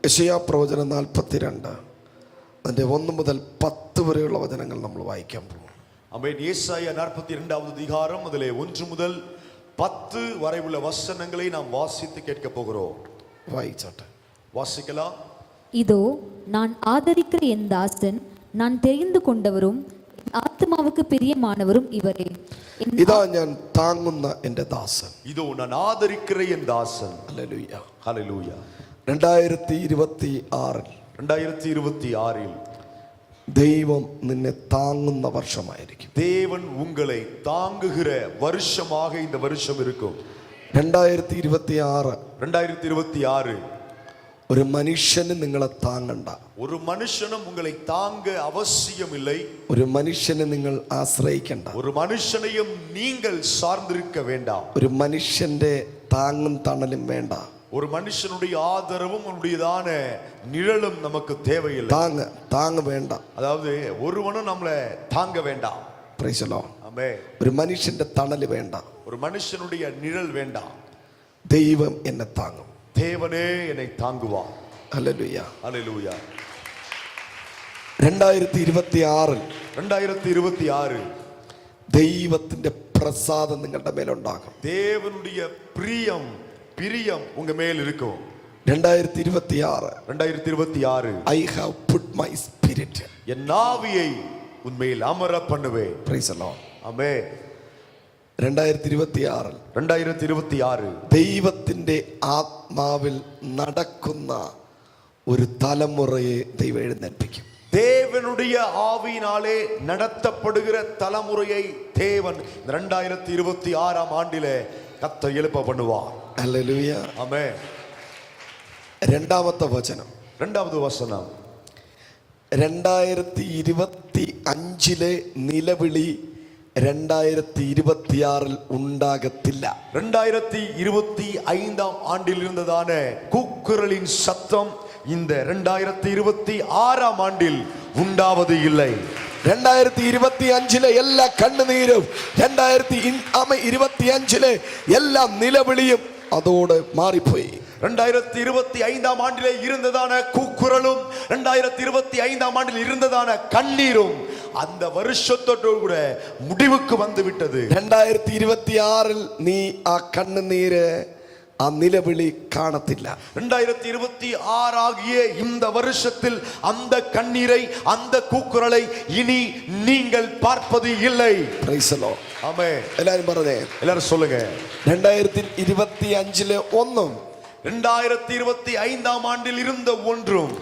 യെശയ്യാ പ്രവചനം 42 അതിൻ്റെ 1 മുതൽ 10 വരെയുള്ള വചനങ്ങൾ നമ്മൾ വായിക്കാൻ പോകും. ஆமென். ஏசாயா 42வது அதிகாரம் அதிலே 1 முதல் 10 வரை உள்ள வசனங்களை நாம் வாசித்து கேட்க போகிறோம். வாയിച്ചോട്ടെ. வாசிக்கலாம். இதோ நான் ஆதரிக்கிற என் தாசன், நான் தெரிந்து கொண்டவரும் ஆத்மாவுக்கு பிரியமானவரும் இவரே. ഇതാ ഞാൻ താങ്ങുന്ന എൻ്റെ ദാസൻ. இதோ நான் ஆதரிக்கிற என் தாசன். ഹല്ലേലൂയ. ஹல்லேலூயா. 2026 ദൈവം നിന്നെ താങ്ങുന്ന വർഷമായിരിക്കും. தேவன் உங்களை தாங்குகிற வருஷமாக இந்த வருஷம் இருக்கும். 2026 ഒരു മനുഷ്യന് നിങ്ങളെ താങ്ങണ്ട. ஒரு மனுஷனும் உங்களை தாங்க அவசியமில்லை. ഒരു മനുഷ്യനെ നിങ്ങൾ ആശ്രയിക്കണ്ട. ஒரு மனுஷனையும் நீங்கள் சார்ந்திருக்க வேண்டாம். ഒരു മനുഷ്യന്റെ താങ്ങും തണലും വേണ്ട. ஒரு மனுஷனுடைய ஆதரவும் உடையதான நிழலும் நமக்கு தேவையில்லை. താങ്ങ് വേണ്ട. அதாவது ஒருவனும் நம்மளை தாங்க வேண்டாம். Praise the Lord. ஆமென். ഒരു മനുഷ്യന്റെ തണല് വേണ്ട. ஒரு மனுஷனுடைய நிழல் வேண்டாம். ദൈവം എന്നെ താങ്ങും. தேவனே என்னை தாங்குவார். ഹല്ലേലൂയ. ஹல்லேலூயா. 2026 ദൈവത്തിന്റെ പ്രസാദം നിങ്ങളുടെ മേലുണ്ടാകും. தேவனுடைய பிரியம் உங்க மேல் இருக்கும். 2026 I have put my spirit. என் ஆவியை உன்மேல் அமர பண்ணுவேன். Praise the Lord. ஆமென். 2026 ദൈവത്തിന്റെ ആത്മാവിൽ നടക്കുന്ന ഒരു തലമുറയെ ദൈവം എഴുന്നേൽപ്പിക്കും. தேவனுடைய ஆவியினாலே நடத்தப்படுகிற தலைமுறையை தேவன் 2026 ஆண்டிலே கர்த்தர் எழுப்ப பண்ணுவார். ഹല്ലേലൂയ. ஆமென். രണ്ടാമത്തെ വചനം. இரண்டாவது வசனம். 2025 നിലവിളി 2026 ഉണ്ടാകത്തില്ല. 2025 ஆண்டில் இருந்ததான கூக்குரலின் சத்தம் இந்த 2026 ஆண்டில் உண்டாவது இல்லை. 2025 എല്ലാ കണ്ണുനീരും 2025 എല്ലാ നിലവിളിയും അതോടെ മാറിപ്പോയി. 2025 ஆண்டிலே இருந்ததான கூக்குரலும் 2025 ஆண்டில் இருந்ததான கண்ணீரும் அந்த வருஷத்தோடு கூட முடிவுக்கு வந்து விட்டது. 2026 நீ ആ കണ്ണുനീര് ആ നിലവിളി കാണത്തില്ല. 2026 ஆகிய இந்த வருஷத்தில் அந்த கண்ணீரை அந்த கூக்குரலை இனி நீங்கள் பார்ப்பது இல்லை. Praise the Lord. ஆமென். എല്ലാവരും പറഞ്ഞേ. எல்லாரும் சொல்லுங்க. 2025 ഒന്നും 2025 ஆண்டில் இருந்த ஒன்றும்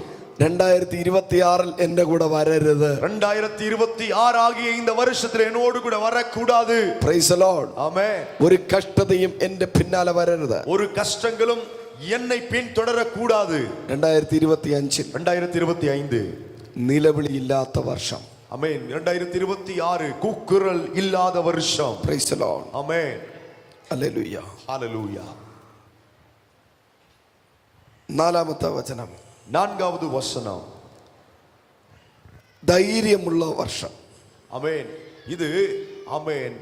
2026 എന്റെ കൂടെ വരരുത്. 2026 ஆகிய இந்த வருஷத்தில் என்னோடு கூட வரக்கூடாது. Praise the Lord. ஆமென். ഒരു കഷ്ടതയും എന്റെ പിന്നാലെ വരരുത്. ஒரு கஷ்டங்களும் என்னை பின்தொடரக்கூடாது. 2025 நிலவிளி இல்லாத வருஷம். ஆமென். 2026 கூக்குரல் இல்லாத வருஷம். Praise the Lord. ஆமென். ഹല്ലേലൂയ. ஹல்லேலூயா. നാലാമത്തെ വചനം. நான்காவது வசனம். ധൈര്യമുള്ള വർഷം. ஆமென். இது ஆமென்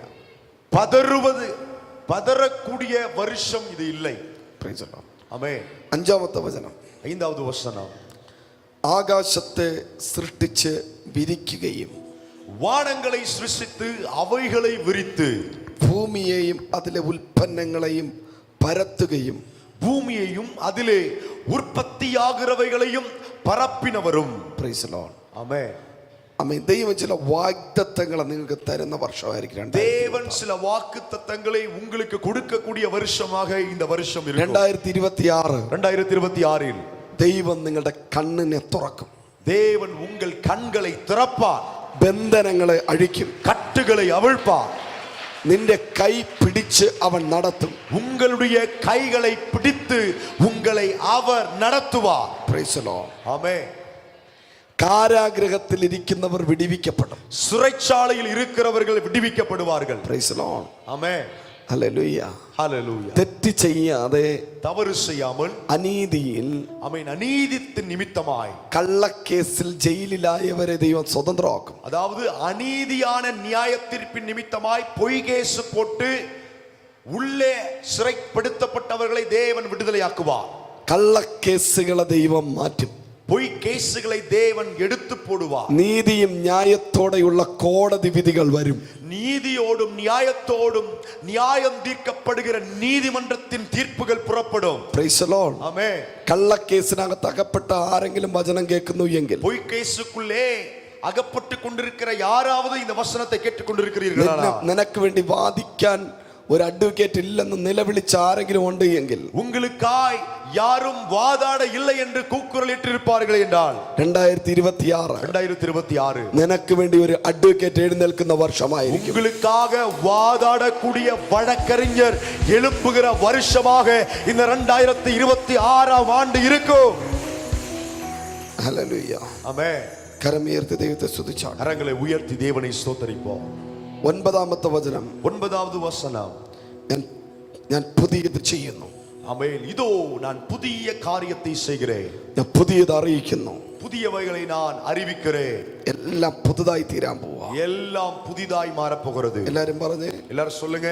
பதறக்கூடிய வருஷம் இது இல்லை. Praise the Lord. ஆமென். അഞ്ചാമത്തെ വചനം. ஐந்தாவது வசனம். ആകാശത്തെ സൃഷ്ടിച്ച് വിരിക്കുകയും வானங்களை சிருஷ்டித்து அவைகளை விரித்து ഭൂമിയെയും അതിലെ ഉൽപ്പന്നങ്ങളെയും പരത്തുകയും பூமியையும் அதிலே உற்பத்தியாகிறவைகளையும் பரப்பினவரும். Praise the Lord. ஆமென். ആമേൻ. ദൈവം ചില വാഗ്ദത്തങ്ങളെ നിങ്ങൾക്ക് തരുന്ന വർഷമായിരിക്കും. தேவன் சில வாக்குத்தத்தங்களை உங்களுக்கு கொடுக்கக்கூடிய வருஷமாக இந்த வருஷம் இருக்கும். 2026 ദൈവം നിങ്ങളുടെ കണ്ണിനെ തുറക്കും. தேவன் உங்கள் கண்களை திறப்பார். ബന്ധനങ്ങളെ അഴിക്കും. கட்டுகளை அவிழ்ப்பார். നിന്റെ കൈ പിടിച്ച് അവൻ നടത്തും. உங்களுடைய கைகளை பிடித்து உங்களை அவர் நடத்துவார். Praise the Lord. ஆமென். കാരാഗ്രഹത്തിൽ ഇരിക്കുന്നവർ വിടിവിക്കപ്പെടും. சிறைச்சாலையில் இருக்கிறவர்கள் விடுவிக்கப்படுவார்கள். Praise the Lord. ஆமென். ഹല്ലേലൂയ. ஹல்லேலூயா. തെറ്റ് ചെയ്യാതെ தவறு செய்யாமல் അനീതിയിൽ ஆமென் அநீதித்தின் நிமித்தமாய் കള്ളക്കേസിൽ ജയിലിലായവരെ ദൈവം സ്വതന്ത്രമാക്കും. அதாவது அநீதியான நியாய தீர்ப்பின் நிமித்தமாய் பொய் கேஸ் போட்டு உள்ளே சிறைப்படுத்தப்பட்டவர்களை தேவன் விடுதலையாக்குவார். കള്ളക്കേസുകളെ ദൈവം മാറ്റും. பொய் கேசுகளை தேவன் எடுத்து போடுவார். നീതിയും ന്യായത്തോടെയുള്ള കോടതി വിധികൾ വരും. நீதியோடும் நியாயத்தோடும் நியாயம் தீர்க்கப்படுகிற நீதிமன்றத்தின் தீர்ப்புகள் புறப்படும். Praise the Lord. ஆமென். കള്ളക്കേസിനകത്ത് അകപ്പെട്ട ആരെങ്കിലും വചനം കേൾക്കുന്നു എങ്കിൽ, பொய் கேசுக்குள்ளே அகப்பட்டு கொண்டிருக்கிற யாராவது இந்த வசனத்தை கேட்டுக் கொண்டிருக்கிறீர்களா? നിനക്ക് വേണ്ടി വാദിക്കാൻ ഒരു അഡ്വക്കേറ്റ് ഇല്ലെന്ന് നിലവിളിച്ച ആരെങ്കിലും ഉണ്ട് എങ്കിൽ, உங்களுக்காய் யாரும் வாதாட இல்லை என்று கூக்குரல் இட்டிருப்பார்கள் என்றால் 2026 നിനക്ക് വേണ്ടി ഒരു അഡ്വക്കേറ്റ് എഴുന്നേൽക്കുന്ന വർഷമായിരിക്കും. உங்களுக்காக வாதாடக்கூடிய வழக்கறிஞர் எழுப்புகிற வருஷமாக இந்த 2026 ஆண்டு இருக்கும். ഹല്ലേലൂയ. ஆமென். കരമുയർത്തി ദൈവത്തെ സ്തുതിച്ചാണ്. கரங்களை உயர்த்தி தேவனை ஸ்தோத்திரிப்போம். 9ാമത്തെ വചനം, 9வது வசனம், ഞാൻ പുതിയത് ചെയ്യുന്നു. ஆமென். இதோ நான் புதிய காரியத்தை செய்கிறேன், ഞാൻ പുതിയത് അറിയിക്കുന്നു. புதியவைகளை நான் அறிவிக்கிறேன். എല്ലാം പുതുതായി തീരാൻ പോവാ. எல்லாம் புதிதாய் மாறப் போகிறது. എല്ലാരും പറഞ്ഞേ, எல்லாரும் சொல்லுங்க.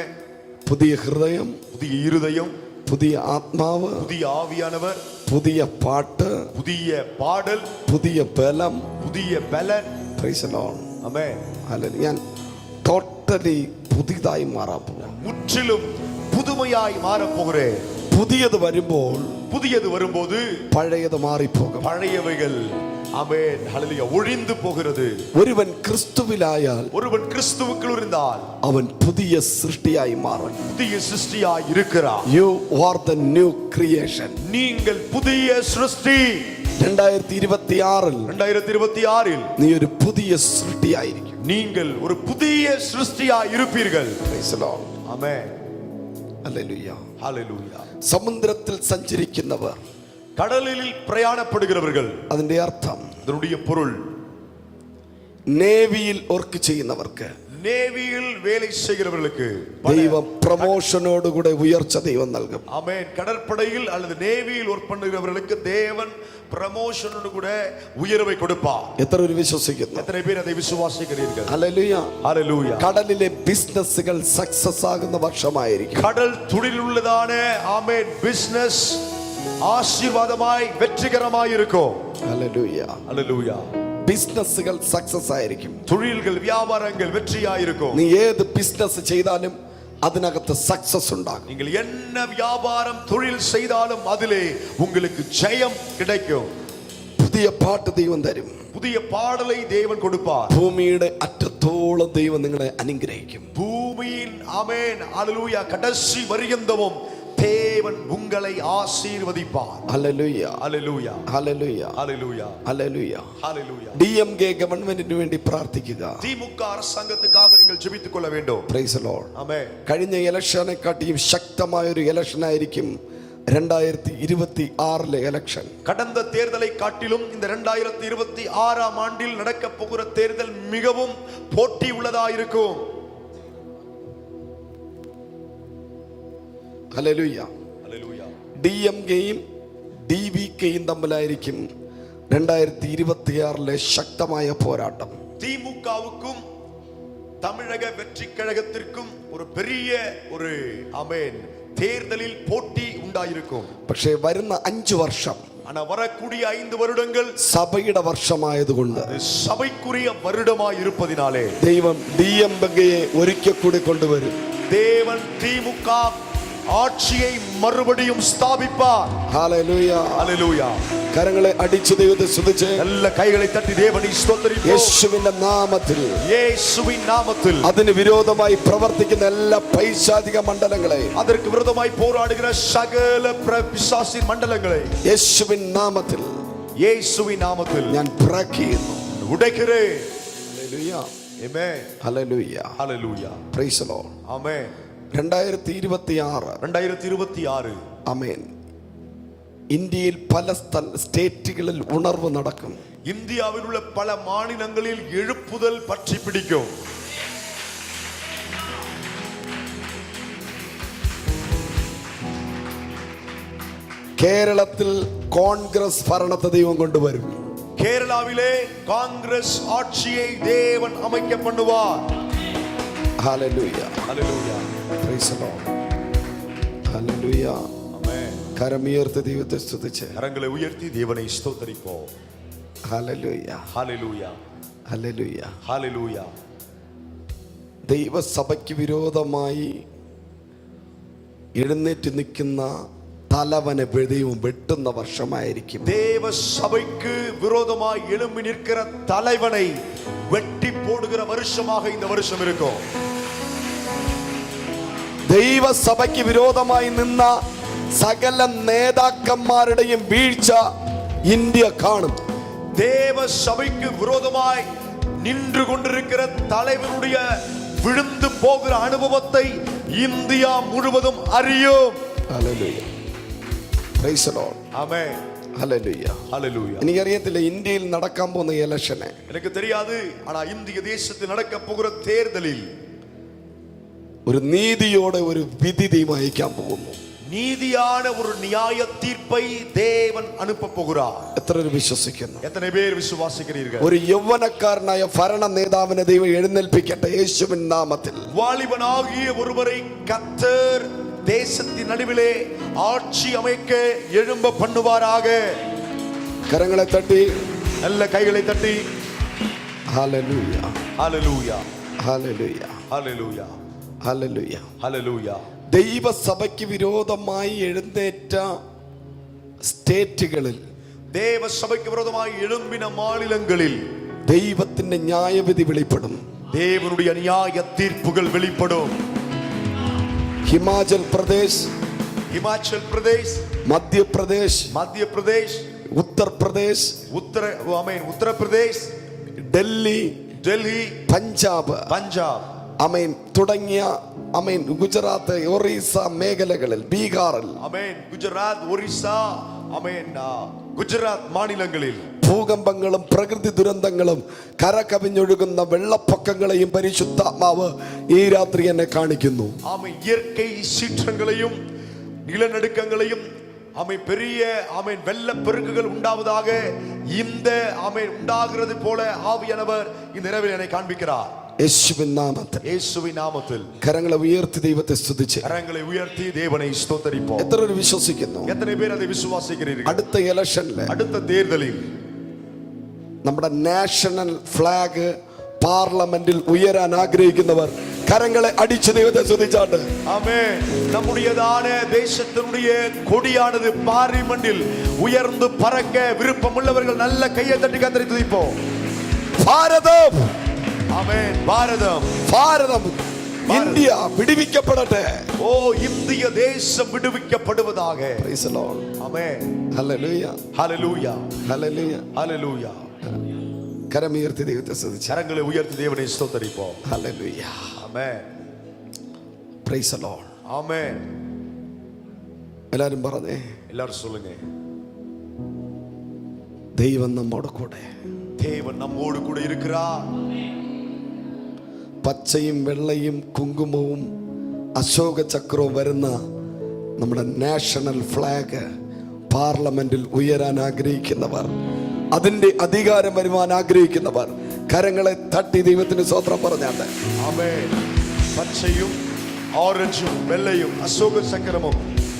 പുതിയ ഹൃദയം, புதிய இருதயம், പുതിയ ആത്മാവ്, புதிய ஆவியானவர், പുതിയ പാട്ട്, புதிய பாடல், പുതിയ ബലം. புதிய பலன். Price the Lord. ஆமென். ഹല്ലേലൂയ. ഞാൻ ടോട്ടലി പുതിയതായി മാറാൻ പോവാ. முற்றிலும் புதுமையாய் மாறப் போகிறேன். പുതിയത് വരുമ്പോൾ புதியது வரும்போது പഴയത് മാറിപ്പോകും. பழையவைகள் ஆமென் ஹல்லேலூயா ஒழிந்து போகிறது. ഒരുവൻ ക്രിസ്തുവിലായാൽ, ஒருவன் கிறிஸ்துவுக்குள் இருந்தால் അവൻ പുതിയ സൃഷ്ടിയായി മാറും. புதிய சிருஷ்டியாய் இருக்கிறார். You are the new creation. நீங்கள் புதிய சிருஷ்டி. 2026 നീ ഒരു പുതിയ സൃഷ്ടിയായിരിക്കും. நீங்கள் ஒரு புதிய சிருஷ்டியாய் இருப்பீர்கள். Praise the Lord. ஆமென். ഹല്ലേലൂയ. ஹல்லேலூயா. സമുദ്രത്തിൽ സഞ്ചരിക്കുന്നവർ, கடலில் பிரயாணப்படுகிறவர்கள், അതിന്റെ അർത്ഥം அதனுடைய பொருள் നേവിയിൽ വർക്ക് ചെയ്യുന്നവർക്ക്, நேவியில் வேலை செய்கிறவர்களுக்கு ദൈവം പ്രമോഷനോടുകൂടെ ഉയർച്ച ദൈവം നൽകും. ஆமென். கடற்படையில் அல்லது நேவியில் ஒர்க் பண்ணுகிறவர்களுக்கு தேவன் பிரமோஷனோடு கூட உயர்வை கொடுப்பார். എത്ര പേര് വിശ്വസിക്കുന്നു? எத்தனை பேர் அதை விசுவாசிக்கிறீர்கள்? ഹല്ലേലൂയ. ஹல்லேலூயா. കടലിലെ ബിസിനസ്സുകൾ സക്സസ് ആകുന്ന വർഷമായിരിക്കും. கடல் துளில் உள்ளதான ஆமென் பிசினஸ் ஆசீர்வாதமாய் வெற்றிகரமாய் இருக்கும். ഹല്ലേലൂയ. ஹல்லேலூயா. ബിസിനസ്സുകൾ സക്സസ് ആയിരിക്കും. தொழில்கள் வியாபாரங்கள் வெற்றியாய் இருக்கும். നീ ഏത് ബിസിനസ് ചെയ്താലും അതിനകത്ത് സക്സസ് ഉണ്ടാകും. நீங்கள் என்ன வியாபாரம் தொழில் செய்தாலும் அதிலே உங்களுக்கு ஜெயம் கிடைக்கும். പുതിയ പാട്ട് ദൈവം തരും. புதிய பாடலை தேவன் கொடுப்பார். ഭൂമിയുടെ അറ്റത്തോളം ദൈവം നിങ്ങളെ അനുഗ്രഹിക്കും. பூமியின் ஆமென் ஹல்லேலூயா கடைசி பரியந்தமும் தேவன் உங்களை ஆசீர்வதிப்பார். ഹല്ലേലൂയ. ஹல்லேலூயா. ഹല്ലേലൂയ. ஹல்லேலூயா. ഹല്ലേലൂയ. ஹல்லேலூயா. DMK ഗവൺമെന്റിന് വേണ്ടി പ്രാർത്ഥിക്കുക. திமுக அரசாங்கத்துக்காக நீங்கள் ஜெபித்துக் கொள்ள வேண்டும். Praise the Lord. ஆமென். കഴിഞ്ഞ ഇലക്ഷനെക്കാട്ടിയും ശക്തമായ ഒരു ഇലക്ഷൻ ആയിരിക്കും 2026 ഇലക്ഷൻ. கடந்த தேர்தலை காட்டிலும் இந்த 2026 ஆண்டில் நடக்க போகிற தேர்தல் மிகவும் போட்டி உள்ளதா இருக்கும். ഹല്ലേലൂയ. ஹல்லேலூயா. DMKയും DVKയും തമ്മിലായിരിക്കും 2026 ശക്തമായ പോരാട്ടം. திமுகவுக்கும் தமிழக வெற்றி கழகத்திற்கும் ஒரு பெரிய ஒரு ஆமென் தேர்தலில் போட்டி உண்டாயிருக்கும். പക്ഷേ വരുന്ന 5 വർഷം, ஆனா வரக்கூடிய 5 வருடங்கள் സഭയുടെ വർഷമായതുകൊണ്ട് சபைக்குரிய வருடமாய் இருப்பதினாலே ദൈവം DMKയെ ഒരിക്കൽ കൂടി കൊണ്ടുവരും. தேவன் திமுக ஆட்சியை மறுபடியும் ஸ்தாபிப்பார். ഹല്ലേലൂയ. ஹல்லேலூயா. കരങ്ങളെ അടിച്ചു ദൈവത്തെ സ്തുതിച്ച് நல்ல கைகளை தட்டி தேவனை ஸ்தோத்திரிப்போம். യേശുവിന്റെ നാമത്തിൽ இயேசுவின் நாமத்தில் അതിന് വിരോധമായി പ്രവർത്തിക്കുന്ന എല്ലാ പൈശാചിക മണ്ഡലങ്ങളെ, அதற்கு விரோதமாய் போராடுகிற சகல பிசாசின் மண்டலங்களை യേശുവിൻ നാമത്തിൽ இயேசுவின் நாமத்தில் ഞാൻ ബ്രേക്ക് ചെയ്യുന്നു. உடைக்கிறேன். ഹല്ലേലൂയ. ஆமென். ഹല്ലേലൂയ. ஹல்லேலூயா. Praise the Lord. ஆமென். 2026 ആമേൻ. ഇന്ത്യയിൽ പല സ്റ്റേറ്റുകളിൽ ഉണർവ് നടക്കും. இந்தியாவில் உள்ள பல மாநிலங்களில் எழுப்புதல் பற்றி பிடிக்கும். കേരളത്തിൽ കോൺഗ്രസ് ഭരണത്തെ ദൈവം കൊണ്ടുവരും. கேரளாவிலே காங்கிரஸ் ஆட்சியை தேவன் அமைக்க பண்ணுவார். ഹല്ലേലൂയ. ஹல்லேலூயா. Praise the Lord. ഹല്ലേലൂയ. ஆமென். കരമുയർത്തി ദൈവത്തെ സ്തുതിച്ച് கரங்களை உயர்த்தி தேவனை ஸ்தோத்திரிப்போம். ഹല്ലേലൂയ ஹalleluya ഹല്ലേലൂയ. ஹalleluya. ദൈവസഭയ്ക്ക് വിരോധമായി എഴുന്നേറ്റ് നിൽക്കുന്ന തലവനെ ദൈവം വെട്ടുന്ന വർഷമായിരിക്കും. தேவ சபைக்கு விரோதமாய் எழும்பி நிற்கிற தலைவனை வெட்டி போடுகிற வருஷமாக இந்த வருஷம் இருக்கும். ദൈവസഭയ്ക്ക് വിരോധമായി നിന്ന സകല നേതാക്കന്മാരുടെയും വീഴ്ച ഇന്ത്യ കാണും. தேவ சபைக்கு விரோதமாய் நின்று கொண்டிருக்கிற தலைவனுடைய விழுந்து போகிற அனுபவத்தை இந்தியா முழுவதும் அறியும். ഹല്ലേലൂയ. Praise the Lord. ஆமென். ഹല്ലേലൂയ. ஹalleluya. എനിക്കറിയത്തില്ല ഇന്ത്യയിൽ നടക്കാൻ പോകുന്ന ഇലക്ഷനെ. எனக்கு தெரியாது, ஆனா இந்திய தேசத்தில் நடக்க போகிற தேர்தலில் ഒരു നീതിയോടെ ഒരു വിധി ദൈവം അയക്കാൻ പോകുന്നു. நீதியான ஒரு நியாய தீர்ப்பை தேவன் அனுப்ப போகிறார். എത്ര പേർ വിശ്വസിക്കുന്നു? எத்தனை பேர் விசுவாசிக்கிறீர்கள்? ഒരു യൗവനക്കാരനായ ഭരണ നേതാവിനെ ദൈവം എഴുന്നേൽപ്പിക്കട്ടെ യേശുവിൻ നാമത്തിൽ. வாலிபனாகிய ஒருவரை கர்த்தர் தேசத்தின் நடுவிலே ஆட்சி அமைக்க எழும்ப பண்ணுவாராக. കരങ്ങളെ തട്ടി நல்ல கைகளை தட்டி ഹല്ലേലൂയ ஹalleluya ഹല്ലേലൂയ ஹalleluya ഹല്ലേലൂയ. ஹalleluya. ദൈവസഭയ്ക്ക് വിരോധമായി എഴുന്നേറ്റ സ്റ്റേറ്റുകളിൽ, தேவ சபைக்கு விரோதமாய் எழும்பின மாநிலங்களில் ദൈവത്തിന്റെ ന്യായവിധി വെളിപ്പെടും. தேவனுடைய நியாய தீர்ப்புகள் வெளிப்படும். ഹിമാചൽ പ്രദേശ്, இமாச்சல் பிரதேஷ், മധ്യപ്രദേശ്, மத்திய பிரதேஷ், ഉത്തർപ്രദേശ്, உத்தரப்பிரதேஷ், ഡൽഹി, டெல்லி, പഞ്ചാബ്, பஞ்சாப், അമേൻ തുടങ്ങിയ അമേൻ ഗുജറാത്ത്, ഒറീസ മേഖലകളിൽ, ബീഹാറിൽ குஜராத், ஒரிசா, குஜராத் மாநிலங்களில் ഭൂകമ്പങ്ങളും പ്രകൃതി ദുരന്തങ്ങളും കരകവിഞ്ഞൊഴുകുന്ന വെള്ളപ്പൊക്കങ്ങളെയും പരിശുദ്ധാത്മാവ് ഈ രാത്രി എന്നെ കാണിക്കുന്നു. இயற்கை சீற்றங்களையும் நிலநடுக்கங்களையும் பெரிய வெள்ளப்பெருக்குகள் உண்டாவதாக இந்த உண்டாகிறது போல ஆவியானவர் இந்த இரவில் என்னை காண்பிக்கிறார். യേശുവിൻ നാമത്തിൽ, இயேசுவின் நாமத்தில் കരങ്ങളെ ഉയർത്തി ദൈവത്തെ സ്തുതിച്ച് கரங்களை உயர்த்தி தேவனை ஸ்தோத்திரிப்போம். എത്ര പേർ വിശ്വസിക്കുന്നു? எத்தனை பேர் அதை விசுவாசிக்கிறீர்கள்? അടുത്ത ഇലക്ഷനിൽ, அடுத்த தேர்தலில் നമ്മുടെ നാഷണൽ ഫ്ലാഗ് പാർലമെന്റിൽ ഉയരാൻ ആഗ്രഹിക്കുന്നവർ കരങ്ങളെ അടിച്ച് ദൈവത്തെ സ്തുതിച്ചാട്ട്. ஆமென். நம்முடையதான தேசத்தினுடைய கொடியானது பார்லிமெண்டில் உயர்ந்து பறக்க விருப்பமுள்ளவர்கள் நல்ல கையை தட்டி கர்த்தரை துதிப்போம். ഭാരതം, ஆமென். பாரதம், ഭാരതം, ഇന്ത്യ വിടുവിക്കപ്പെടട്ടെ. ஓ இந்திய தேசம் விடுவிக்கப்படுவதாக. Praise the Lord. Amen. Hallelujah. Hallelujah Hallelujah. ஹalleluya. കരമുയർത്തി ദൈവത്തെ സ്തുതിച്ച് கரங்களை உயர்த்தி தேவனை ஸ்தோத்திரிப்போம். Hallelujah. Amen. Praise the Lord. ஆமென். എല്ലാവരും പറഞ്ഞേ, எல்லாரும் சொல்லுங்க, ദൈവം നമ്മോട് കൂടെ. தேவன் நம்மோடு கூட இருக்கிறார். പച്ചയും വെള്ളയും കുങ്കുമവും അശോക ചക്രവും വരുന്ന നമ്മുടെ നാഷണൽ ഫ്ലാഗ് പാർലമെന്റിൽ ഉയരാൻ ആഗ്രഹിക്കുന്നവർ, അതിന്റെ അധികാരം വരുവാൻ ആഗ്രഹിക്കുന്നവർ കരങ്ങളെ തട്ടി ദൈവത്തിന് സ്തോത്രം പറഞ്ഞാട്ടെ. ஆமென். பச்சையும் ஆரஞ்சும் வெள்ளையும் அசோக சக்கரமும்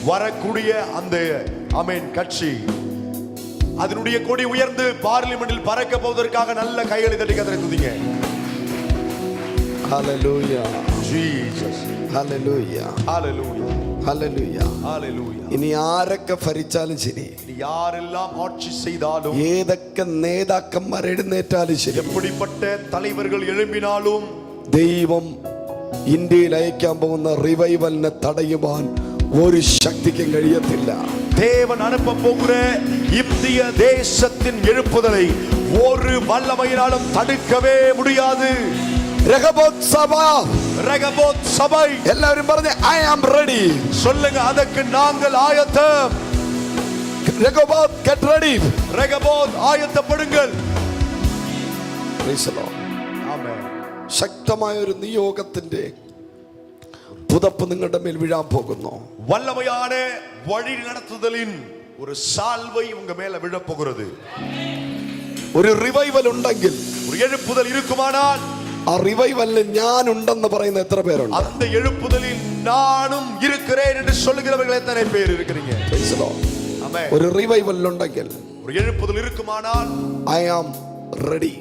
வரக்கூடிய அந்த கட்சி, அதனுடைய கொடி உயர்ந்து பார்லிமெண்டில் பறக்க போவதற்காக நல்ல கைகளை தட்டி கர்த்தரை துதிங்க. ഹല്ലേലൂയ, ஜீசஸ், ഹല്ലേലൂയ, ஹalleluya, ഹല്ലേലൂയ. ஹalleluya. ഇനി ആരൊക്കെ ഭരിച്ചാലും ശരി, யாரெல்லாம் ஆட்சி செய்தாலும், ഏതൊക്കെ നേതാക്കന്മാർ എഴുന്നേറ്റാലും ശരി, எப்படிப்பட்ட தலைவர்கள் எழும்பினாலும் ദൈവം ഇന്ത്യയിൽ അയക്കാൻ പോകുന്ന റിവൈവലിനെ തടയുവാൻ ഒരു ശക്തിക്കും കഴിയത്തില്ല. தேவன் அனுப்ப போகிற இந்திய தேசத்தின் எழுப்புதலை ஒரு வல்லமையினாலும் தடுக்கவே முடியாது. രഹോബോത്ത് സഭ, ரெகபோத் சபை, എല്ലാവരും പറഞ്ഞേ I am ready. சொல்லுங்க, அதற்கு நாங்கள் ஆயத்தம். രഹോബോത്ത് get ready. Rehoboth ஆயத்தப்படுங்கள். Praise the Lord. ஆமென். ശക്തമായ ഒരു നിയോഗത്തിന്റെ പുതപ്പ് നിങ്ങളുടെ മേൽ വീഴാൻ പോകുന്നു. வல்லமையான வழி நடத்துதலின் ஒரு சால்வை உங்க மேல விழப் போகிறது. ഒരു റിവൈവൽ ഉണ്ടെങ്കിൽ, ஒரு எழுப்புதல் இருக்குமானால், ആ റിവൈവലിൽ ഞാൻ ഉണ്ടെന്ന് പറയുന്ന എത്ര പേരുണ്ട്? அந்த எழுப்புதலில் நானும் இருக்கிறேன் என்று சொல்லுகிறவர்கள் எத்தனை பேர் இருக்கிறீங்க? Praise the Lord. ஆமென். ഒരു റിവൈവൽ ഉണ്ടെങ്കിൽ ஒரு எழுப்புதல் இருக்குமானால் I am ready.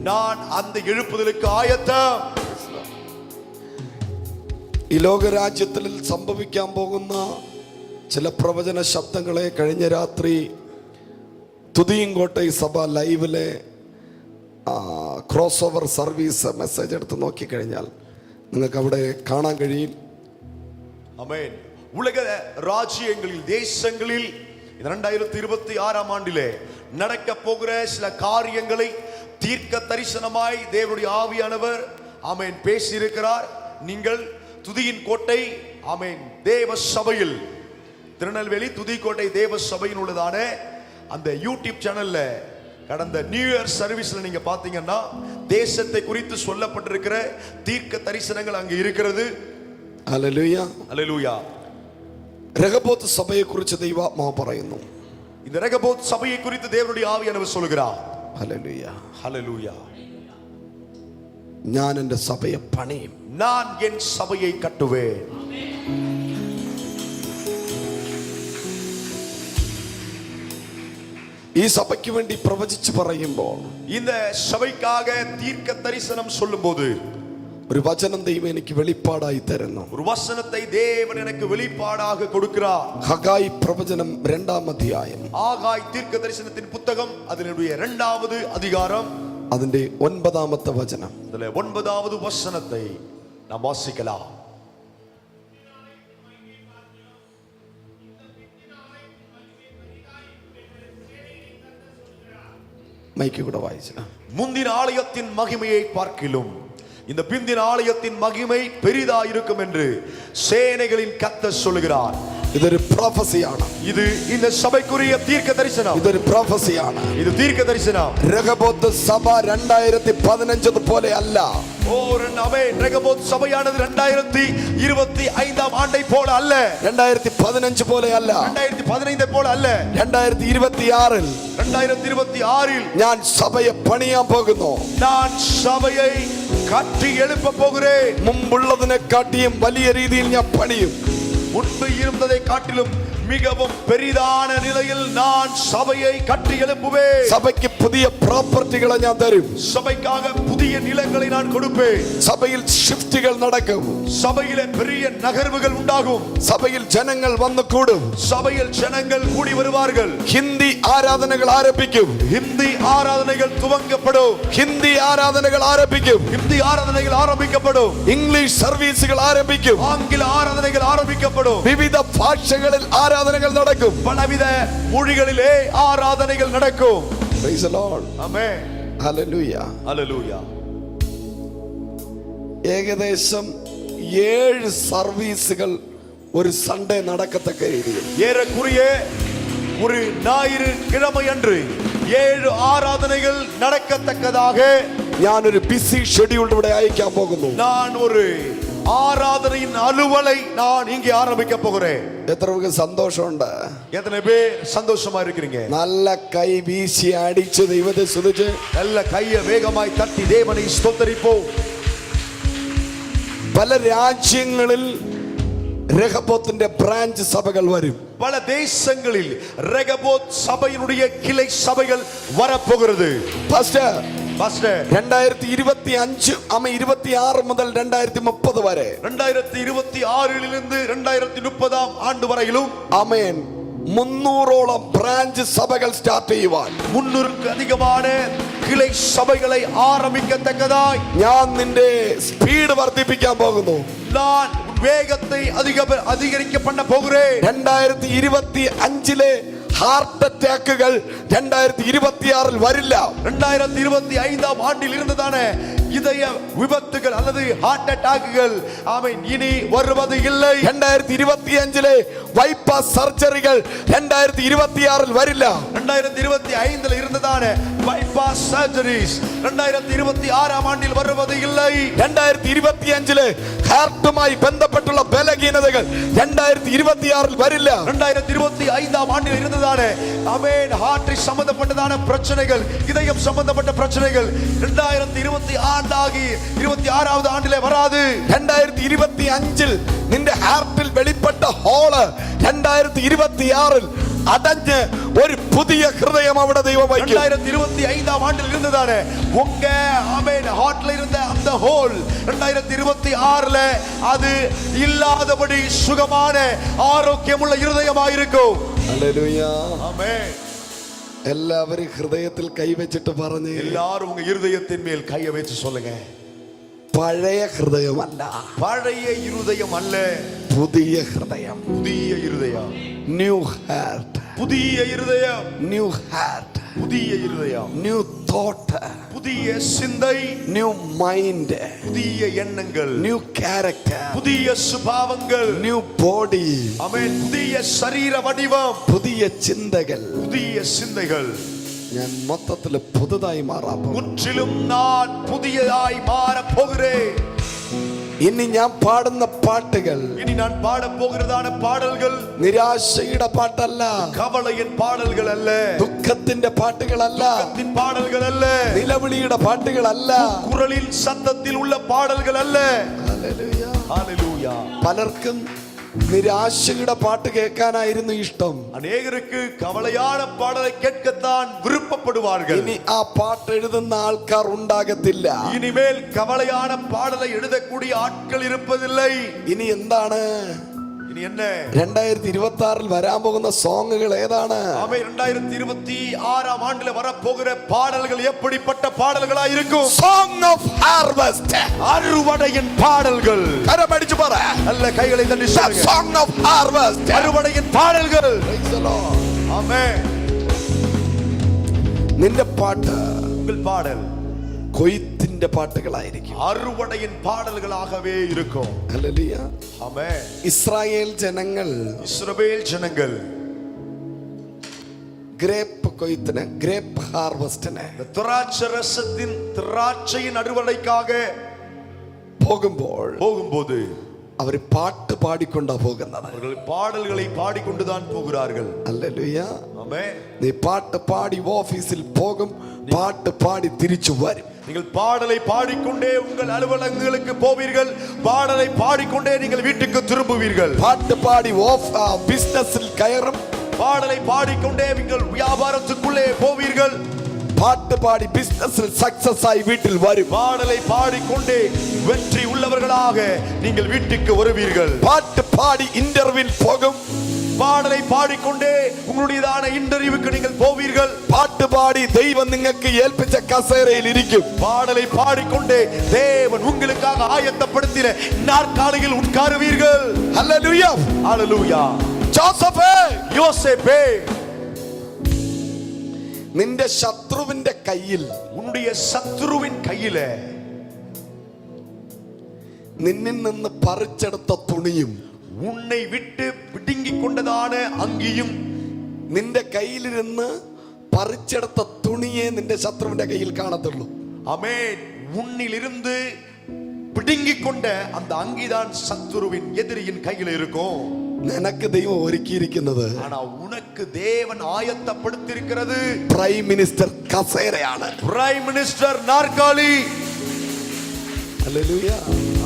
நான் அந்த எழுப்புதலுக்கு ஆயத்தம். ഈ ലോകരാജ്യത്തിൽ സംഭവിക്കാൻ പോകുന്ന ചില പ്രവചന ശബ്ദങ്ങളെ കഴിഞ്ഞ രാത്രി തുതിയങ്കോട്ടെ സഭ ലൈവിലെ ക്രോസ് ഓവർ സർവീസ് മെസ്സേജ് എടുത്ത് നോക്കിക്കഴിഞ്ഞാൽ നിങ്ങൾക്ക് അവിടെ കാണാൻ കഴിയും. ஆமென். உலக ராஜ்யங்களில் தேசங்களில் 2026 ஆண்டிலே நடக்க போகிற சில காரியங்களை தீர்க்க தரிசனமாய் தேவனுடைய ஆவியானவர் ஆமென் பேசி இருக்கிறார். நீங்கள் துதியின் கோட்டை ஆமென் தேவ சபையில் திருநெல்வேலி துதிக்கோட்டை தேவ சபையின் உள்ளதான அந்த யூடியூப் சேனல்ல கடந்த நியூ இயர் சர்வீஸ்ல நீங்க பாத்தீங்கன்னா தேசத்தை குறித்து சொல்லப்பட்டிருக்கிற தீர்க்க தரிசனங்கள் அங்க இருக்கிறது. ഹല്ലേലൂയ. ஹல்லேலூயா. രഹബോത്ത് സഭയെ കുറിച്ച് ദൈവാത്മാവ് പറയുന്നു. இந்த ரெகபோத் சபையை குறித்து தேவனுடைய ஆவியானவர் சொல்கிறார். ഹല്ലേലൂയ. ஹல்லேலூயா. ഞാൻ എൻ്റെ സഭയെ പണിയും. நான் என் சபையை கட்டுவேன். ഈ സഭയ്ക്ക് വേണ്ടി പ്രവചിച്ച് പറയുമ്പോൾ இந்த சபைக்காக தீர்க்க தரிசனம் சொல்லும்போது ഒരു വചനം ദൈവം എനിക്ക് വെളിപ്പാടായി തരുന്നു. ஒரு வசனத்தை தேவன் எனக்கு வெளிப்பாடாக கொடுக்கிறார். ഹഗായി പ്രവചനം 2-ാം അധ്യായം ஆகாய் தீர்க்க தரிசனத்தின் புத்தகம் அதனுடைய 2வது அதிகாரம் അതിന്റെ 9-ാമത്തെ വചനം. அதுல 9வது வசனத்தை நாம் வாசிக்கலாம். മൈക്ക് കൂടെ വായിച്ചു. முந்தின ஆலயத்தின் மகிமையை பார்க்கிலும் இந்த பிந்தின ஆலயத்தின் மகிமை பெரிதா இருக்கும் என்று சேனைகளின் கர்த்தர் சொல்கிறார். ഇതൊരു പ്രൊഫസിയാണ്. இது இந்த சபைக்குரிய தீர்க்க தரிசனம். ഇതൊരു പ്രൊഫസിയാണ്. இது தீர்க்க தரிசனம். രഹബോത്ത് സഭ 2015 പോലെ അല്ല. ஓ ரெகபோத் சபையானது 2025 ஆண்டை போல அல்ல. 2015 പോലെ അല്ല. 2015 போல அல்ல. 2026 ഞാൻ സഭയെ പണിയാൻ പോകുന്നു. நான் சபையை கட்டி எழுப்ப போகிறேன். മുമ്പുള്ളതിനെ കാട്ടിയും വലിയ രീതിയിൽ ഞാൻ പണിയും. முன்பு இருந்ததை காட்டிலும் மிகவும் பெரிதான நிலையில் நான் சபையை கட்டி எழுப்புவேன். സഭയ്ക്ക് പുതിയ പ്രോപ്പർട്ടികളെ ഞാൻ തരും. சபைக்காக புதிய நிலங்களை நான் கொடுப்பேன். സഭയിൽ ഷിഫ്റ്റുകൾ നടക്കും. சபையிலே பெரிய நகர்வுகள் உண்டாகும். സഭയിൽ ജനങ്ങൾ വന്നു കൂടും. சபையில் ஜனங்கள் கூடி வருவார்கள். ഹിന്ദി ആരാധനകൾ ആരംഭിക്കും. ஹிந்தி ஆராதனைகள் துவங்கப்படும். ഹിന്ദി ആരാധനകൾ ആരംഭിക്കും. ஹிந்தி ஆராதனைகள் ஆரம்பிக்கப்படும். ഇംഗ്ലീഷ് സർവീസുകൾ ആരംഭിക്കും. ஆங்கில ஆராதனைகள் ஆரம்பிக்கப்படும். വിവിധ ഭാഷകളിൽ ആരാധനകൾ നടക്കും. பலவித மொழிகளிலே ஆராதனைகள் நடக்கும். Praise the Lord. Amen. Hallelujah. ஹல்லேலூயா. ഏകദേശം 7 സർവീസുകൾ ഒരു സൺഡേ നടക്കത്തക്ക രീതിയിൽ ஏறக்குறைய ஒரு ஞாயிறு கிழமை அன்று 7 ஆராதனைகள் நடக்கத்தக்கதாக ഞാനൊരു ബിസി ഷെഡ്യൂൾ ഇവിടെ അയക്കാൻ പോകുന്നു. நான் ஒரு ஆராதனையின் அலுவலை நான் இங்கே ஆரம்பிக்க போகிறேன். എത്ര പേർക്ക് സന്തോഷമുണ്ട്? எத்தனை பேர் சந்தோஷமா இருக்கிறீங்க? നല്ല കൈ വീശി അടിച്ച് ദൈവത്തെ സ്തുതിച്ച് நல்ல கையை வேகமாய் தட்டி தேவனை ஸ்தோத்தரிப்போம். പല രാജ്യങ്ങളിൽ രഹബോത്തിന്റെ ബ്രാഞ്ച് സഭകൾ വരും. பல தேசங்களில் ரெகபோத் சபையினுடைய கிளை சபைகள் வரப்போகிறது. പാസ്റ്റർ, பாஸ்டர் 2025 26 മുതൽ 2030 വരെ 2026 2030 ஆண்டு வரையிலும் ആമേൻ 300ഓളം ബ്രാഞ്ച് സഭകൾ സ്റ്റാർട്ട് ചെയ്യുവാൻ 300க்கு அதிகமான கிளை சபைகளை ஆரம்பிக்கத்தக்கதாய் ഞാൻ നിന്റെ സ്പീഡ് വർദ്ധിപ്പിക്കാൻ പോകുന്നു. நான் வேகத்தை அதிகரிக்க பண்ண போகிறேன். 2025 ഹാർട്ട് അറ്റാക്കുകൾ 2026 വരില്ല. 2025 ஆண்டில் இருந்ததான இதய விபத்துகள் அல்லது ஹார்ட் அட்டாக்குகள் ஆமென் இனி வருவது இல்லை. 2025 ബൈപ്പാസ് സർജറികൾ 2026 വരില്ല. 2025 இருந்ததான பைபாஸ் சர்ஜரிஸ் 2026 ஆண்டில் வருவது இல்லை. 2025 ഹാർട്ടുമായി ബന്ധപ്പെട്ടുള്ള ബലഹീനതകൾ 2026 വരില്ല. 2025 ஆண்டில் இருந்ததான ஆமென் ஹார்ட் சம்பந்தப்பட்டதான பிரச்சனைகள், இதயம் சம்பந்தப்பட்ட பிரச்சனைகள் 2026வது ஆண்டிலே வராது. 2025 നിന്റെ ഹാർട്ടിൽ വെളിപ്പെട്ട ഹോള് 2026 അടഞ്ഞ് ഒരു പുതിയ ഹൃദയം അവിടെ ദൈവം വയ്ക്കും. 2025 ஆண்டில் இருந்ததானே உங்க ஆமென் ஹார்ட்ல இருந்த அந்த ஹோல் 2026ல அது இல்லாதபடி சுகமான ஆரோக்கியமுள்ள இருதயமாக இருக்கும். ഹല്ലേലൂയ. ஆமென். എല്ലാവരും ഹൃദയത്തിൽ കൈവച്ചിട്ട് പറഞ്ഞു, எல்லாரும் உங்க இருதயத்தின் மேல் கையை வச்சு சொல்லுங்க, പഴയ ഹൃദയമല്ല, பழைய இருதயம் அல்ல, പുതിയ ഹൃദയം. புதிய இருதயம். ന്യൂ ഹാർട്ട്, புதிய இருதயம். ന്യൂ ഹാർട്ട്, புதிய இருதயம். ന്യൂ തോട്ട്, புதிய சிந்தை. ന്യൂ മൈൻഡ്, புதிய எண்ணங்கள். ന്യൂ ക്യാരക്ടർ, புதிய சுபாவங்கள். ന്യൂ ബോഡി, ஆமென். புதிய சரீர வடிவம். പുതിയ ചിന്തകൾ. புதிய சிந்தைகள். ഞാൻ മൊത്തത്തിൽ പുതുതായി മാറാൻ പോകുന്നു. முற்றிலும் நான் புதியதாய் மாறப் போகிறேன். ഇനി ഞാൻ പാടുന്ന പാട്ടുകൾ இனி நான் பாட போகிறதான பாடல்கள் നിരാശയുടെ പാട്ടല്ല, கவலையின் பாடல்கள் அல்ல, ദുഃഖത്തിന്റെ പാട്ടുകളല്ല, துக்கத்தின் பாடல்கள் அல்ல, നിലവിളിയുടെ പാട്ടുകളല്ല. குரலின் சத்தத்தில் உள்ள பாடல்கள் அல்ல. ഹല്ലേലൂയ. ஹalleluya. പലർക്കും നിരാശയുടെ പാട്ട് കേൾക്കാനായിരുന്നു ഇഷ്ടം. அநேகருக்கு கவலையான பாடலை கேட்கத்தான் விருப்பப்படுவார்கள். ഇനി ആ പാട്ട് എഴുതുന്ന ആൾക്കാർ ഉണ്ടാകത്തില്ല. இனிமேல் கவலையான பாடலை எழுதக்கூடிய ஆட்கள் இருப்பதில்லை. ഇനി എന്താണ്? இனி என்ன? 2026 വരാൻ പോകുന്ന സോങ്ങുകൾ ഏതാണ്? ஆமே 2026 ஆண்டில வரப்போகிற பாடல்கள் எப்படிப்பட்ட பாடல்களா இருக்கும்? Song of harvest, அறுவடையின் பாடல்கள். കരമടിച്ചു പറ, நல்ல கைகளை தட்டி சொல்லுங்க. Song of harvest, அறுவடையின் பாடல்கள். Praise the Lord. ஆமென். നിന്റെ പാട്ട് உங்கள் பாடல் കൊയ്ത്തിന്റെ പാട്ടുകളായിരിക്കും. அறுவடையின் பாடல்களாகவே இருக்கும். ഹല്ലേലൂയ. ஆமென். ഇസ്രായേൽ ജനങ്ങൾ இஸ்ரவேல் ஜனங்கள் ഗ്രേപ്പ് കൊയ്ത്തിന്, ഗ്രേപ്പ് ഹാർവസ്റ്റിന് திராட்சை ரசத்தின் திராட்சையின் அறுவடைக்காக போகும்போது അവർ പാട്ട് പാടിക്കൊണ്ടാ പോകുന്നത്. அவர்கள் பாடல்களை பாடிக்கொண்டுதான் போகிறார்கள். ഹല്ലേലൂയ. ஆமென். നീ പാട്ട് പാടി ഓഫീസിൽ പോകും, പാട്ട് പാടി തിരിച്ചു വരും. நீங்கள் பாடலை பாடிக்கொண்டே உங்கள் அலுவலகங்களுக்கு போவீர்கள், பாடலை பாடிக்கொண்டே நீங்கள் வீட்டுக்கு திரும்புவீர்கள். പാട്ട് പാടി ബിസിനസ്സിൽ കയറും, பாடலை பாடிக்கொண்டே நீங்கள் வியாபாரத்துக்குள்ளே போவீர்கள். പാട്ട് പാടി ബിസിനസ്സിൽ സക്സസ് ആയി വീട്ടിൽ വരും. பாடலை பாடிக்கொண்டே வெற்றி உள்ளவர்களாக நீங்கள் வீட்டுக்கு வருவீர்கள். പാട്ട് പാടി ഇന്റർവ്യൂവിൽ പോകും, பாடலை பாடிக்கொண்டே உங்களுடையதான இன்டர்வியூக்கு நீங்கள் போவீர்கள். പാട്ട് പാടി ദൈവം നിങ്ങൾക്ക് ഏൽപ്പിച്ച കസേരയിൽ ഇരിക്കും. பாடலை பாடிக்கொண்டே தேவன் உங்களுக்காக ஆயத்தப்படுத்தின நாற்காலியில் உட்காருவீர்கள். ഹല്ലേലൂയ. ஹalleluya. ജോസഫേ, யோசேப்பே, നിന്റെ ശത്രുവിന്റെ കയ്യിൽ, உன்னுடைய சத்துருவின் கையிலே നിന്നിൽ നിന്ന് പറിച്ചെടുത്ത തുണിയും உன்னை விட்டு பிடுங்கிக் கொண்டதான அங்கியும், നിന്റെ കയ്യിലിരുന്ന് പറിച്ചെടുത്ത തുണിയെ നിന്റെ ശത്രുവിന്റെ കയ്യിൽ കാണത്തുള്ളൂ. ஆமென். உன்னிலிருந்து பிடுங்கிக் கொண்ட அந்த அங்கிதான் சத்துருவின் எதிரியின் கையில இருக்கும். നിനക്ക് ദൈവം ഒരുക്കിയിരിക്കുന്നത് ஆனா உனக்கு தேவன் ஆயத்தப்படுத்தியிருக்கிறது പ്രൈം മിനിസ്റ്റർ കസേരയാണ്. பிரைம் மினிஸ்டர் நாற்காலி. Hallelujah.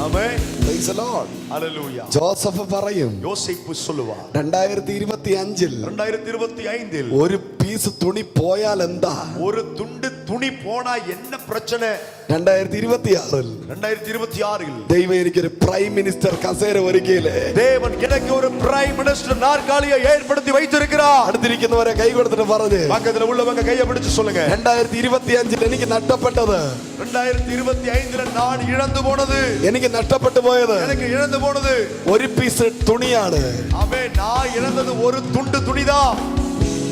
Amen. Praise the Lord. Hallelujah. Joseph പറയും, யோசேப்பு சொல்லுவார், 2025 2025 ഒരു പീസ് തുണി പോയാൽ എന്താ? ஒரு துண்டு துணி போனா என்ன பிரச்சனை? 2026 2026 ദൈവം എനിക്കൊരു പ്രൈം മിനിസ്റ്റർ കസേര ഒരുക്കിയില്ലേ? தேவன் எனக்கு ஒரு பிரைம் மினிஸ்டர் நாற்காலியை ஏற்படுத்தி வைத்திருக்கிறார். അടുത്തിരിക്കുന്നവരെ കൈ കൊടുത്തിട്ട് പറഞ്ഞ്, பக்கத்துல உள்ளவங்க கையை பிடிச்சு சொல்லுங்க, 2025 എനിക്ക് നഷ്ടപ്പെട്ടത്, 2025 நான் இழந்து போனது, എനിക്ക് നഷ്ടപ്പെട്ടു പോയത് எனக்கு இழந்து போனது ഒരു പീസ് തുണിയാണ്. ஆமென். நான் இழந்தது ஒரு துண்டு துணிதான்.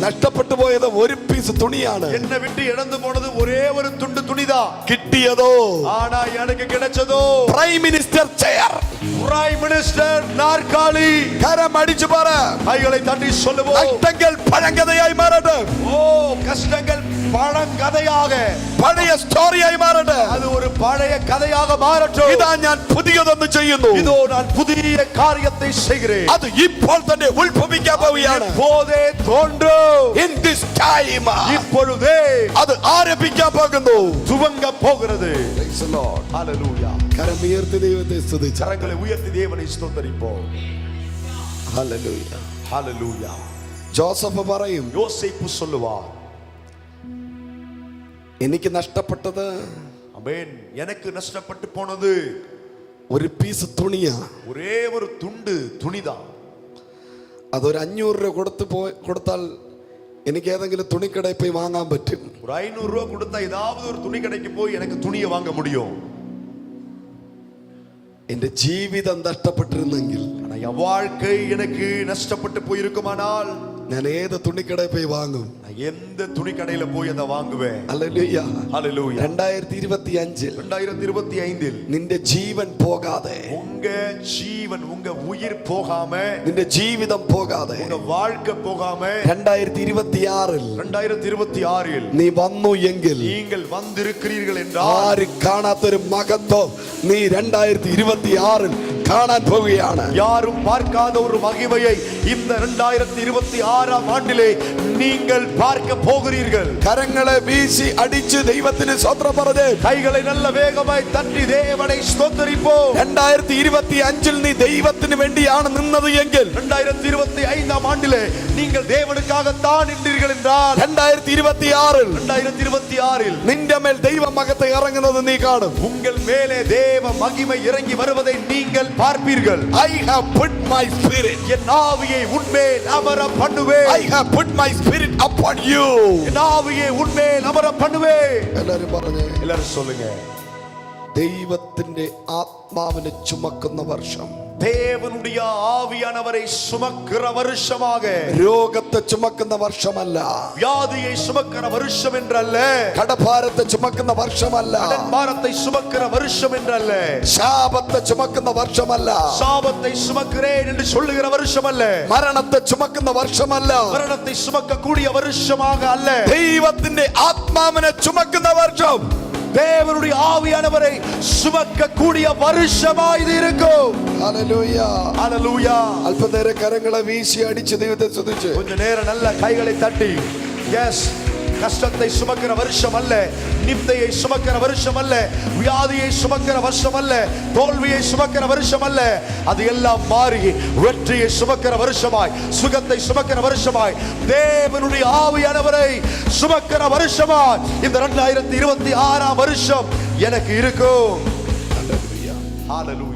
നഷ്ടപ്പെട്ടു പോയത് ഒരു പീസ് തുണിയാണ്. என்னை விட்டு இழந்து போனது ஒரே ஒரு துண்டு துணிதான். കിട്ടിയതോ ஆனா எனக்கு கிடைச்சதோ prime minister chair. Prime minister நாற்காலி. കരം അടിച്ചു പറ, கைகளை தட்டி சொல்லுவோம், നഷ്ടങ്ങൾ പഴങ്കഥയായി മാറട്ടെ. ஓ கஷ்டங்கள் പഴങ്കഥയാക പഴയ സ്റ്റോറിയായി മാറട്ടെ. അത് ഒരു പഴയ കഥയാക മാറട്ടെ. ഇതാ ഞാൻ പുതിയതൊന്ന് ചെയ്യുന്നു. ഇതോ ഞാൻ പുതിയ കാര്യത്തെ ചെയ്യുகிறேன். അത് ഇപ്പോൾ തന്നെ ഉത്ഭവിക്കാൻ പോവുകയാണ്. இப்போதே தோன்றும். In this time இப்பொழுதே അത് ആരംഭിക്കാൻ പോകുന്നു. துவங்க போகிறது. Praise the Lord. Hallelujah. കരമുയർത്തി ദൈവത്തെ സ്തുതിച്ച് கரங்களை உயர்த்தி தேவனை ஸ்தோத்திரிப்போம். Hallelujah. Hallelujah. ജോസഫ് പറയും, யோசேப்பு சொல்லுவார், എനിക്ക് നഷ്ടപ്പെട്ടത് ஆமென், எனக்கு நஷ்டப்பட்டு போனது ഒരു പീസ് തുണിയാ. ஒரே ஒரு துண்டு துணிதான். അതൊരു 500 രൂപ കൊടുത്താൽ എനിക്ക് ഏതെങ്കിലും തുണിക്കടയിൽ പോയി വാങ്ങാൻ പറ്റും. ஒரு 500 ரூபாய் கொடுத்தா ஏதாவது ஒரு துணி கடைக்கு போய் எனக்கு துணியை வாங்க முடியும். എന്റെ ജീവിതം നഷ്ടപ്പെട്ടിരുന്നെങ്കിൽ, ஆனா என் வாழ்க்கை எனக்கு நஷ்டப்பட்டு போயிருக்குமானால் ഞാൻ ഏത് തുണിക്കടയിൽ പോയി വാങ്ങും? நான் எந்த துணி கடையில போய் அதை வாங்குவேன். ഹല്ലേലൂയ. ஹalleluya. 2025 2025 നിന്റെ ജീവൻ പോകാതെ, உங்க ஜீவன் உங்க உயிர் போகாம, നിന്റെ ജീവിതം പോകാതെ, உங்க வாழ்க்கை போகாம 2026 2026 നീ വന്നു എങ്കിൽ, நீங்கள் வந்திருக்கிறீர்கள் என்றால் ആരും കാണാത്തൊരു മഹത്വം നീ 2026 കാണാൻ പോവുകയാണ്. யாரும் பார்க்காத ஒரு மகிமையை இந்த 2026ஆம் ஆண்டிலே நீங்கள் பார்க்க போகிறீர்கள். കരങ്ങളെ വീശി അടിച്ച് ദൈവത്തിന് സ്തോത്രം പറഞ്ഞ് கைகளை நல்ல வேகமாய் தட்டி தேவனை ஸ்தோத்திரிப்போம். 2025 നീ ദൈവത്തിന് വേണ്ടിയാണ് നിന്നത് എങ്കിൽ, 2025ஆம் ஆண்டிலே நீங்கள் தேவனுக்காகத்தான் நின்றீர்கள் என்றால் 2026 നിന്റെ മേൽ ദൈവ മഹത്വം ഇറങ്ങുന്നത് നീ കാണും. உங்கள் மேலே தேவ மகிமை இறங்கி வருவதை நீங்கள் பார்ப்பீர்கள். I have put my spirit, என் ஆவியை உன்மேல் அமர பண்ணுவேன். I have put my spirit upon you. என் ஆவியை உன்மேல் அமர பண்ணுவேன். എല്ലാവരും പറഞ്ഞേ, எல்லாரும் சொல்லுங்க. ദൈവത്തിന്റെ ആത്മാവിനെ ചുമക്കുന്ന വർഷം, தேவனுடைய ஆவியானவரை சுமக்கிற வருஷமாக, രോഗത്തെ ചുമക്കുന്ന വർഷമല്ല, வியாதியை சுமக்கிற வருஷம் என்றல்ல, കടഭാരത്തെ ചുമക്കുന്ന വർഷമല്ല, பாரத்தை சுமக்கிற வருஷம் என்றல்ல, ശാപത്തെ ചുമക്കുന്ന വർഷമല്ല, சாபத்தை சுமக்கிறேன் என்று சொல்லுகிற வருஷம் அல்ல, മരണത്തെ ചുമക്കുന്ന വർഷമല്ല, மரணத்தை சுமக்கக்கூடிய வருஷமாக அல்ல, ദൈവത്തിന്റെ ആത്മാവിനെ ചുമക്കുന്ന വർഷം, தேவனுடைய ஆவியானவரை சுமக்கக்கூடிய வருஷமா இது இருக்கும். ഹല്ലേലൂയ. ஹalleluya. അല്പനേരം കരങ്ങളെ വീശി അടിച്ച് ദൈവത്തെ സ്തുതിച്ച് கொஞ்ச நேரம் நல்ல கைகளை தட்டி, எஸ், கஷ்டத்தை சுமக்கிற வருஷம் அல்ல, நிந்தையை சுமக்கிற வருஷம் அல்ல, வியாதியை சுமக்கிற வருஷம் அல்ல, தோல்வியை சுமக்கிற வருஷம் அல்ல, அது எல்லாம் மாறி வெற்றியை சுமக்கிற வருஷமாய், சுகத்தை சுமக்கிற வருஷமாய், தேவனுடைய ஆவியானவரை சுமக்கிற வருஷமாய் இந்த 2026ஆம் வருஷம் எனக்கு இருக்கும். ஹalleluya.